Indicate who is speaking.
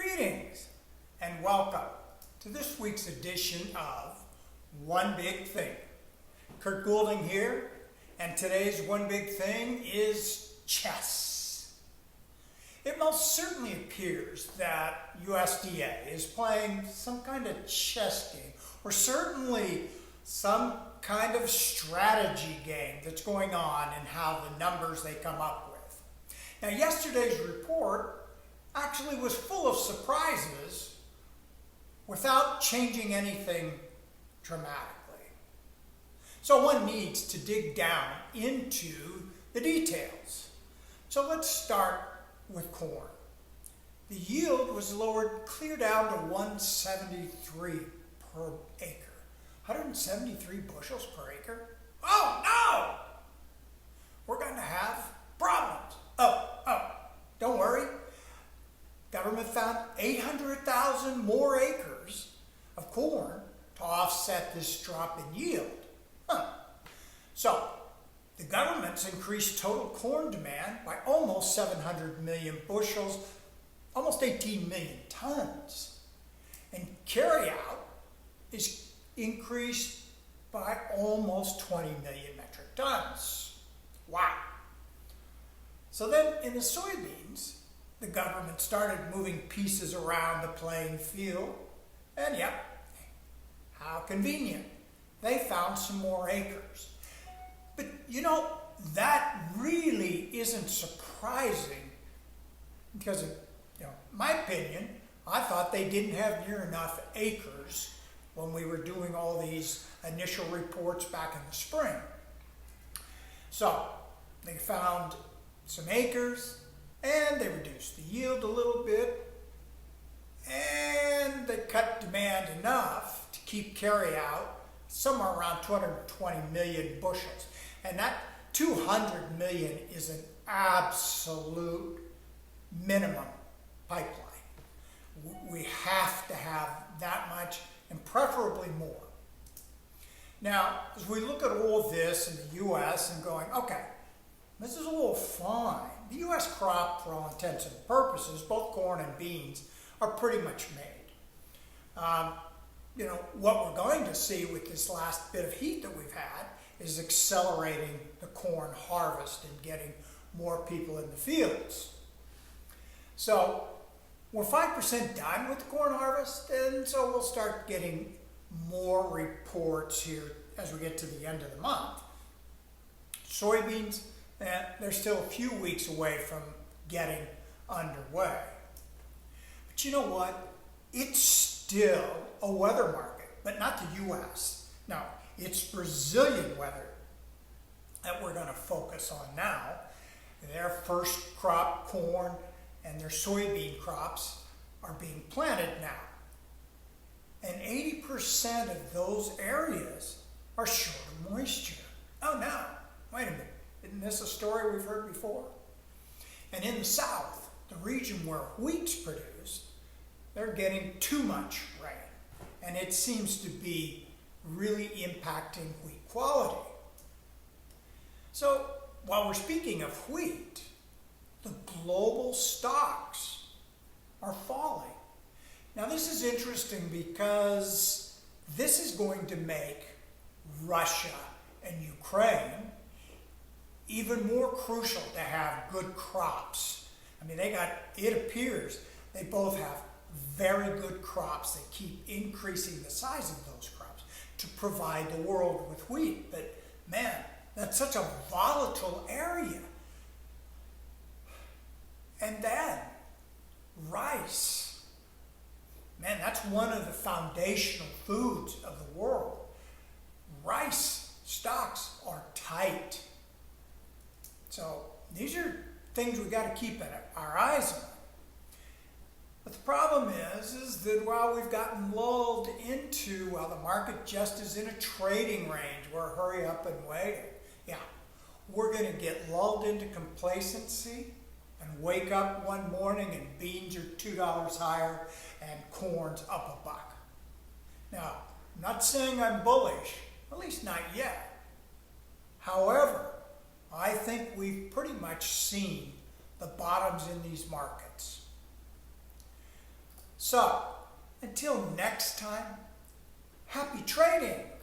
Speaker 1: Greetings and welcome to this week's edition of One Big Thing. Kurt Goulding here, and today's One Big Thing is chess. It most certainly appears that USDA is playing some kind of chess game, or certainly some kind of strategy game that's going on in how the numbers they come up with. Now, yesterday's report actually was full of surprises without changing anything dramatically. So one needs to dig down into the details. So let's start with corn. The yield was lowered clear down to 173 per acre. 173 bushels per acre? Oh no! We're going to have problems. Don't worry. Government found 800,000 more acres of corn to offset this drop in yield. So, the government's increased total corn demand by almost 700 million bushels, almost 18 million tons. And carryout is increased by almost 20 million metric tons. Wow. So then in the soybeans, the government started moving pieces around the playing field, and yep, how convenient. They found some more acres. But you know, that really isn't surprising because, in my opinion, I thought they didn't have near enough acres when we were doing all these initial reports back in the spring. So they found some acres, and they reduced the yield a little bit, and they cut demand enough to keep carryout somewhere around 220 million bushels. And that 200 million is an absolute minimum pipeline. We have to have that much, and preferably more. Now, as we look at all this in the U.S. and going, okay, this is all fine. The U.S. crop, for all intents and purposes, both corn and beans, are pretty much made. What we're going to see with this last bit of heat that we've had is accelerating the corn harvest and getting more people in the fields. So we're 5% done with the corn harvest, and so we'll start getting more reports here as we get to the end of the month. Soybeans, they're still a few weeks away from getting underway. But you know what? It's still a weather market, but not the U.S. No, it's Brazilian weather that we're going to focus on now. Their first crop, corn, and their soybean crops are being planted now. And 80% of those areas are short of moisture. Oh no, wait a minute. Isn't this a story we've heard before? And in the South, the region where wheat's produced, they're getting too much rain. And it seems to be really impacting wheat quality. So, while we're speaking of wheat, the global stocks are falling. Now, this is interesting because this is going to make Russia and Ukraine even more crucial to have good crops. I mean, it appears they both have very good crops that keep increasing the size of those crops to provide the world with wheat. But man, that's such a volatile area. And then rice. Man, that's one of the foundational foods of the world. Rice stocks are tight. So these are things we've got to keep our eyes on. But the problem is that while we've gotten lulled into, the market just is in a trading range, we're hurry up and wait. Yeah, we're going to get lulled into complacency and wake up one morning and beans are $2 higher and corn's up $1. Now, I'm not saying I'm bullish, at least not yet. However, I think we've pretty much seen the bottoms in these markets. So, until next time, happy trading!